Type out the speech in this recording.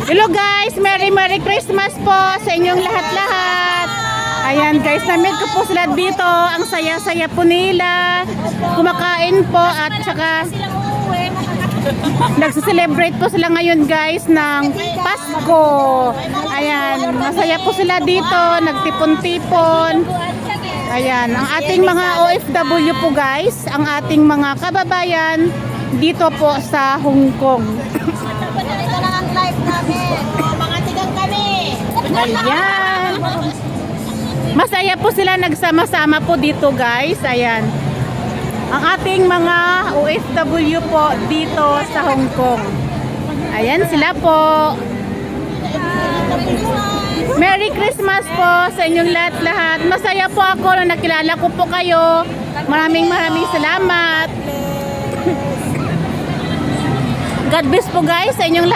Hello guys, Merry Christmas po sa inyong lahat-lahat. Ayan guys, namit ko po sila dito. Ang saya-saya po nila. Kumakain po at saka nagse-celebrate po sila ngayon guys ng Pasko. Ayan, masaya po sila dito, nagtipon-tipon. Ayan, ang ating mga OFW po guys, ang ating mga kababayan dito po sa Hong Kong. Ito lang ang live namin. Mga tigang kami. Ayan. Masaya po sila, nagsama-sama po dito guys. Ayan. Ang ating mga OFW po dito sa Hong Kong. Ayan sila po. Merry Christmas po sa inyong lahat-lahat. Masaya po ako na nakilala ko po kayo. Maraming salamat. God bless po guys sa inyong lahat.